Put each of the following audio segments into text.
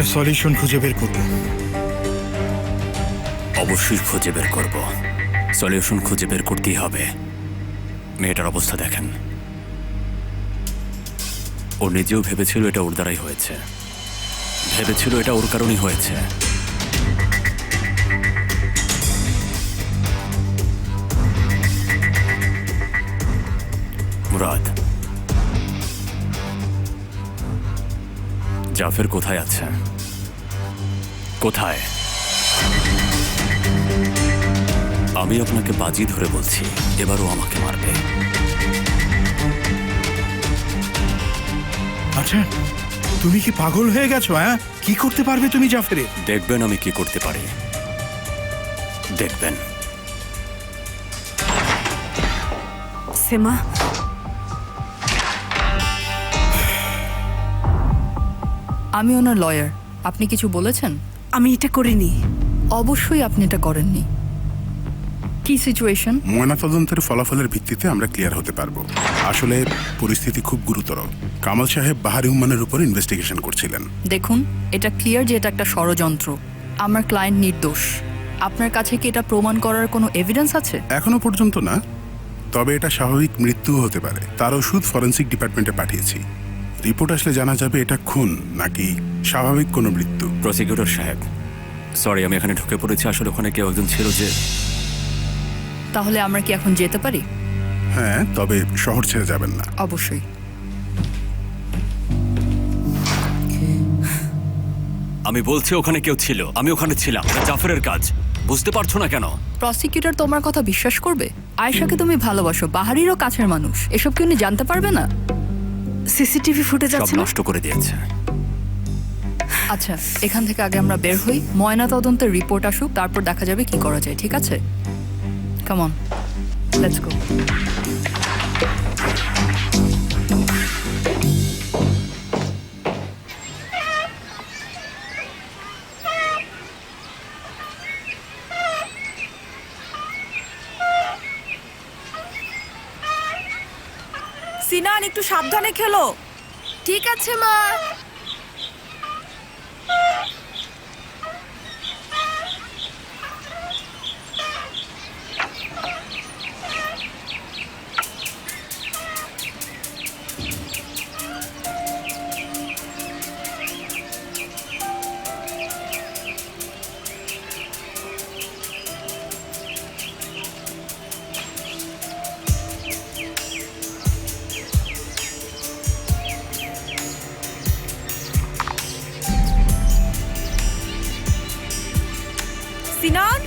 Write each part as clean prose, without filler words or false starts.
একটা সলিউশন খুঁজে বের করব। অবশ্যই খুঁজে বের করব। সলিউশন খুঁজে বের করতেই হবে। মেয়েটার অবস্থা দেখেন। ও নিজেও ভেবেছিল এটা ওর দ্বারাই হয়েছে, ভেবেছিল এটা ওর কারণেই হয়েছে। মুরাদ, জাফর কোথায় আছে? কোথায়? আমি আপনাকে বাজি ধরে বলছি, এবারও আমাকে মারবে। আচ্ছা, তুমি কি পাগল হয়ে গেছো? হ্যাঁ, কি করতে পারবে তুমি জাফরে? দেখবেন আমি কি করতে পারি, দেখবেন। সেমা, আমি ওনার লয়ার। আপনি কিছু বলেছেন? আমি এটা করিনি। অবশ্যই আপনি এটা করেননি। কি সিচুয়েশন? ময়নাতদন্তের ফলাফলের ভিত্তিতে আমরা ক্লিয়ার হতে পারবো। আসলে পরিস্থিতি খুব গুরুতর। কামাল সাহেব বাহারি হুম্মানের উপর ইনভেস্টিগেশন করছিলেন। দেখুন, এটা ক্লিয়ার যে এটা একটা ষড়যন্ত্র। আমার ক্লায়েন্ট নির্দোষ। আপনার কাছে কি এটা প্রমাণ করার কোনো এভিডেন্স আছে? এখনো পর্যন্ত না, তবে এটা স্বাভাবিক মৃত্যুও হতে পারে। তার ওষুধ ফরেন্সিক ডিপার্টমেন্টে পাঠিয়েছি। রিপোর্ট আসলে জানা যাবে এটা খুন নাকি স্বাভাবিক কোনো মৃত্যু। প্রসিকিউটর সাহেব, সরি আমি এখানে ঢুকে পড়েছি। আসলে ওখানে কেউ একজন ছিল যে। তাহলে আমরা কি এখন যেতে পারি? হ্যাঁ, তবে শহর ছেড়ে যাবেন না। অবশ্যই। আমি বলছি ওখানে কেউ ছিল, আমি ওখানে ছিলাম। এটা জাফরের কাজ, বুঝতে পারছো না কেন? প্রসিকিউটর তোমার কথা বিশ্বাস করবে? আয়েশাকে তুমি ভালোবাসো, বাহারিরও কাছের মানুষ। এসব কি উনি জানতে পারবে না? সিসিটিভি ফুটেজ সব আছে না? নষ্ট করে দিয়েছে। আচ্ছা, এখান থেকে আগে আমরা বের হই, ময়না তদন্তের রিপোর্ট আসুক, তারপর দেখা যাবে কি করা যায়। ঠিক আছে? Come on, let's go. সিনান, একটু সাবধানে খেলো। ঠিক আছে মা। সিনান,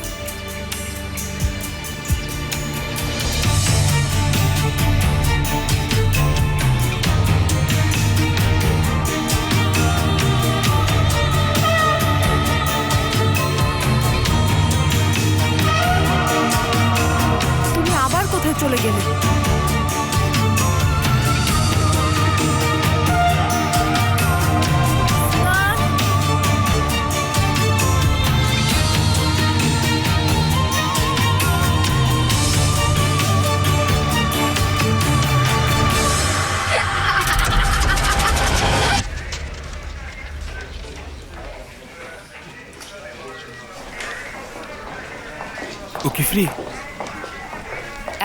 তুমি আবার কোথায় চলে গেলে? ও কি ফ্রি?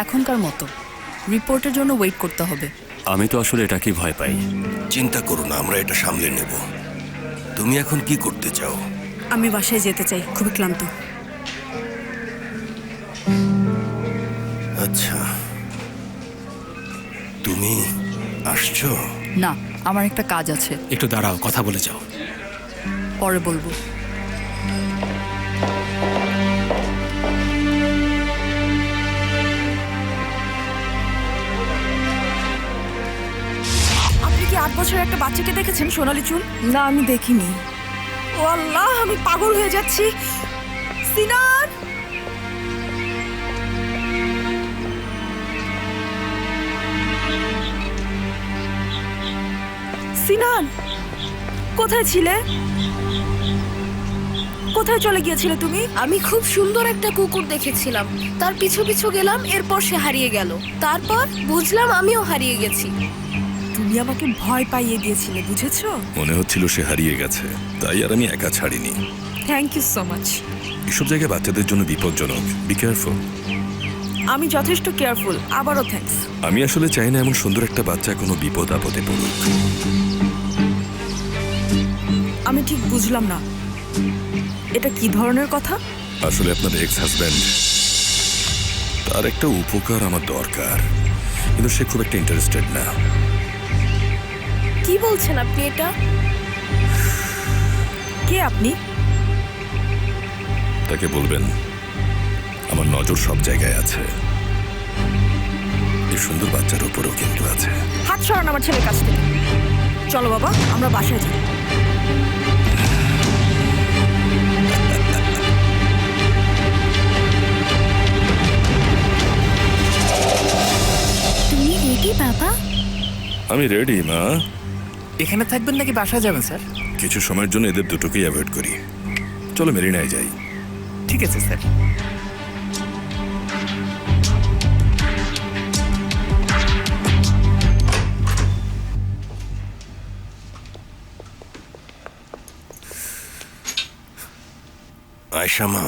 এখনকার মতো রিপোর্টের জন্য ওয়েট করতে হবে। আমি তো আসলে এটাকেই ভয় পাই। চিন্তা করো না, আমরা এটা সামলে নেব। তুমি এখন কি করতে চাও? আমি বাসায় যেতে চাই, খুবই ক্লান্ত। আচ্ছা, তুমি আসছো? না, আমার একটা কাজ আছে। একটু দাঁড়াও, কথা বলে যাও। পরে বলবো। আপনি কি 8 বছরের একটা বাচ্চাকে দেখেছেন সোনালী চুল? না, আমি দেখিনি। ও আল্লাহ, আমি পাগল হয়ে যাচ্ছি। সিনান, সিনান, কোথায় ছিলে? কোথায় চলে গিয়েছিলে তুমি? আমি খুব সুন্দর একটা কুকুর দেখেছিলাম, তার পিছু পিছু গেলাম, এরপর সে হারিয়ে গেল। তারপর বুঝলাম আমিও হারিয়ে গেছি। তুমি আমাকে ভয় পাইয়ে দিয়েছিলে, বুঝেছো? মনে হচ্ছিল সে হারিয়ে গেছে, তাই আর আমি একা ছাড়িনি। Thank you so much. এসব জায়গায় বাচ্চাদের জন্য বিপজ্জনক, বি কেয়ারফুল। আমি যথেষ্ট কেয়ারফুল, আবারও থ্যাঙ্কস। আমি আসলে চাই না এমন সুন্দর একটা বাচ্চা কোনো বিপদ আপদে পড়ুক। আমি ঠিক বুঝলাম না, এটা কি ধরনের কথা? আসলে আপনার এক্স হাজব্যান্ড, তার একটা উপকার আমার দরকার, কিন্তু সে খুব একটা ইন্টারেস্টেড না। কি বলছেন আপনি এটা? কে আপনি? তাকে বলবেন আমার নজর সব জায়গায় আছে, এই সুন্দর বাচ্চার উপরেও কিন্তু আছে। হাত সরান আমার ছেলের কাছ থেকে। চলো বাবা, আমরা বাসায় যাই। তুমি রেডি বাবা? আমি রেডি মা। এখানে থাকবেন নাকি বাসায় যাবেন স্যার? কিছু সময়ের জন্য এদের দুটোকেই অ্যাভয়েড করি। চলো মেরিনায় যাই। ঠিক আছে স্যার। আয়শা মা,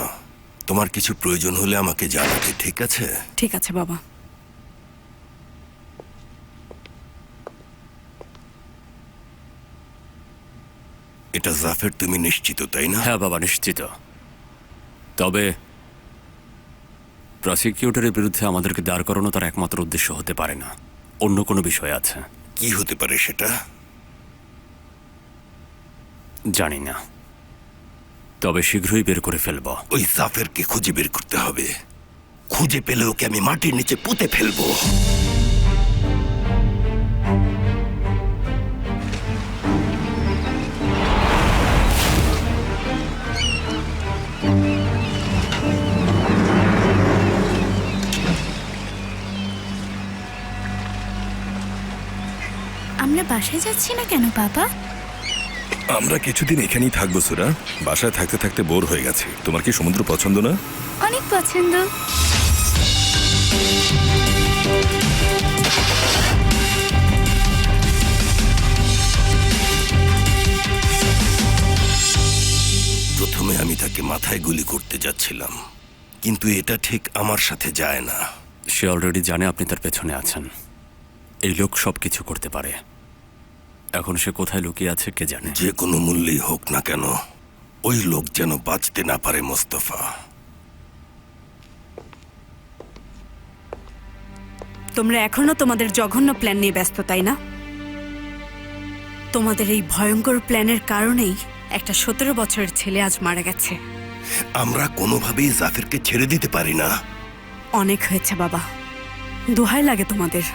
তোমার কিছু প্রয়োজন হলে আমাকে জানাবে, ঠিক আছে? ঠিক আছে বাবা। এটা জাফের, তুমি নিশ্চিত তাই না? হ্যাঁ বাবা, নিশ্চিত। তবে প্রসিকিউটরের বিরুদ্ধে আমাদেরকে দাঁড় করানো তার একমাত্র উদ্দেশ্য হতে পারে না, অন্য কোনো বিষয় আছে। কি হতে পারে সেটা? জানি না, তবে শীঘ্রই বের করে ফেলব। ওই জাফেরকে খুঁজে বের করতে হবে। খুঁজে পেলে ওকে আমি মাটির নিচে পুঁতে ফেলবো। আমরা বাসায় যাচ্ছি না কেন বাবা? আমরা কিছুদিন এখানেই থাকবো সুরা। বাসায় থাকতে থাকতে বোর হয়ে গেছি। তোমার কি সমুদ্র পছন্দ না? অনেক পছন্দ। প্রথমে আমি তাকে মাথায় গুলি করতে যাচ্ছিলাম, কিন্তু এটা ঠিক আমার সাথে যায় না। সে অলরেডি জানে আপনি তার পেছনে আছেন। এই লোক সব কিছু করতে পারে। এখন সে কোথায় লুকিয়ে আছে কে জানে। যে কোনো মূল্যেই হোক না কেন, ওই লোক যেন বাঁচতে না পারে মোস্তফা। তোমরা এখনো তোমাদের জঘন্য প্ল্যান নিয়ে ব্যস্ত, তাই না? তোমাদের এই ভয়ঙ্কর প্ল্যানের কারণেই একটা 17 বছরের ছেলে আজ মারা গেছে। আমরা কোনোভাবেই জাফেরকে ছেড়ে দিতে পারি না। অনেক হয়েছে বাবা, দোহাই লাগে তোমাদের।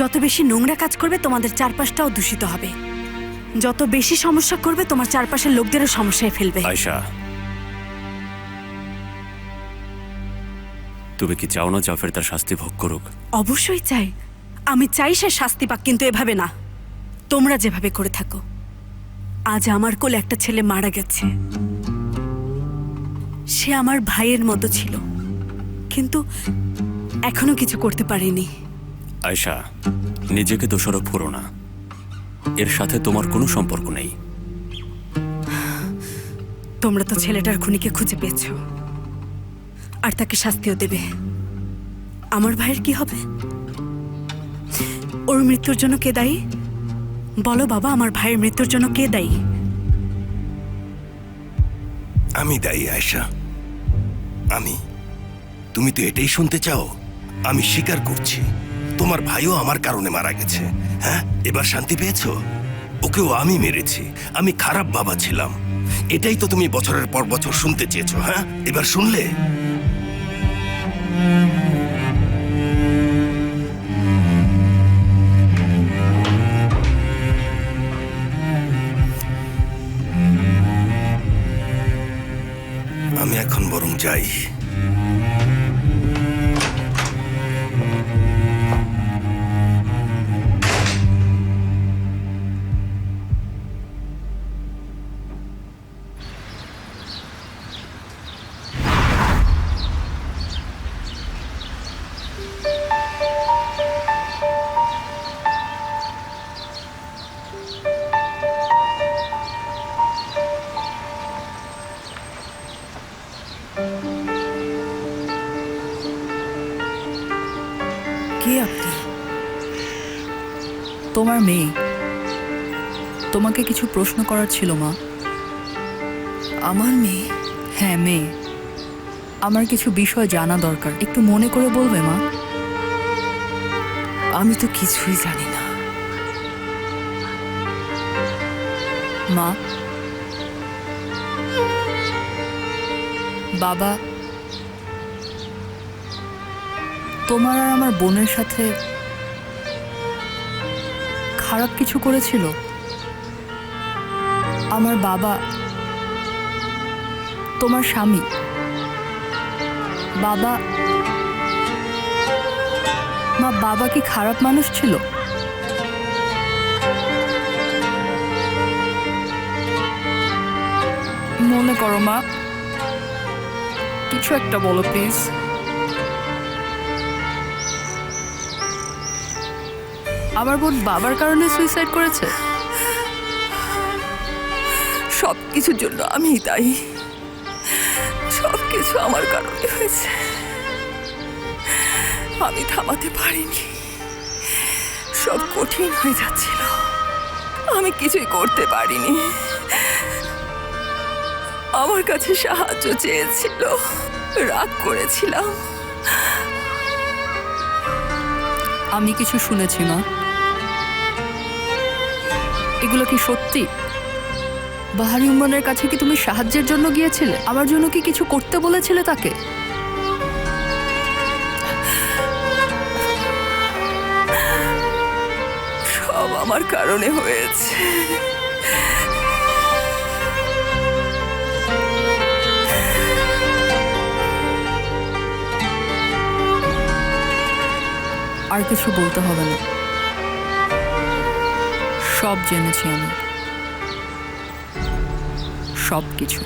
যত বেশি নোংরা কাজ করবে তোমাদের চারপাশটাও দূষিত হবে। যত বেশি সমস্যা করবে তোমার চারপাশের লোকদেরও সমস্যায় ফেলবে। আয়শা, তুমি কি চাও না জাফের তার শাস্তি ভোগ করুক? অবশ্যই চাই, আমি চাই সে শাস্তি পাক, কিন্তু এভাবে না। তোমরা যেভাবে করে থাকো। আজ আমার কোলে একটা ছেলে মারা গেছে। সে আমার ভাইয়ের মতো ছিল, কিন্তু এখনো কিছু করতে পারিনি। আয়শা, নিজেকে দোষারোপ করো না। এর সাথে তোমার কোনো সম্পর্ক নেই। তোমরা তো ছেলেটার খুনিকে খুঁজে পেয়েছো, আর তাকে শাস্তিও দেবে। আমার ভাইয়ের কি হবে? ওর মৃত্যুর জন্য কে দায়ী? বলো বাবা, আমার ভাইয়ের মৃত্যুর জন্য কে দায়ী? আমি দায়ী আয়শা, আমি। তুমি তো এটাই শুনতে চাও? আমি স্বীকার করছি, তোমার ভাইও আমার কারণে মারা গেছে। হ্যাঁ, এবার শান্তি পেয়েছো? ওকেও আমি মেরেছি, আমি খারাপ বাবা ছিলাম। এটাই তো তুমি বছরের পর বছর শুনতে চেয়েছো। হ্যাঁ, এবার শুনলে? আমি এখন বরং যাই। তোমার মেয়ে, তোমাকে কিছু প্রশ্ন করার ছিল মা। আমার মেয়ে? হ্যাঁ মেয়ে, আমার কিছু বিষয় জানা দরকার, একটু মনে করে বলবে মা? আমি তো কিছুই জানি না। মা, বাবা তোমার আর আমার বোনের সাথে খারাপ কিছু করেছিল। আমার বাবা, তোমার স্বামী, বাবা, মা বাবা কি খারাপ মানুষ ছিল? মনে করো মা, কিছু একটা বলো প্লিজ। আমার বোন বাবার কারণে সুইসাইড করেছে? সব কিছুর জন্য আমিই দায়ী। সব কিছু আমার কারণে হয়েছে। আমি থামাতে পারিনি। সব কঠিন হয়ে যাচ্ছিল, আমি কিছুই করতে পারিনি। আমার কাছে সাহায্য চেয়েছিল, রাগ করেছিলাম। আমি কিছু শুনেছি মা। এগুলো কি সত্যি? বাহারি উম্মানের কাছে কি তুমি সাহায্যের জন্য গিয়েছিলে? আমার জন্য কি কিছু করতে বলেছিলে তাকে? সব আমার কারণে হয়েছে। আর কিছু বলতে হবে না, সব জেনেছি আমি, সব কিছু।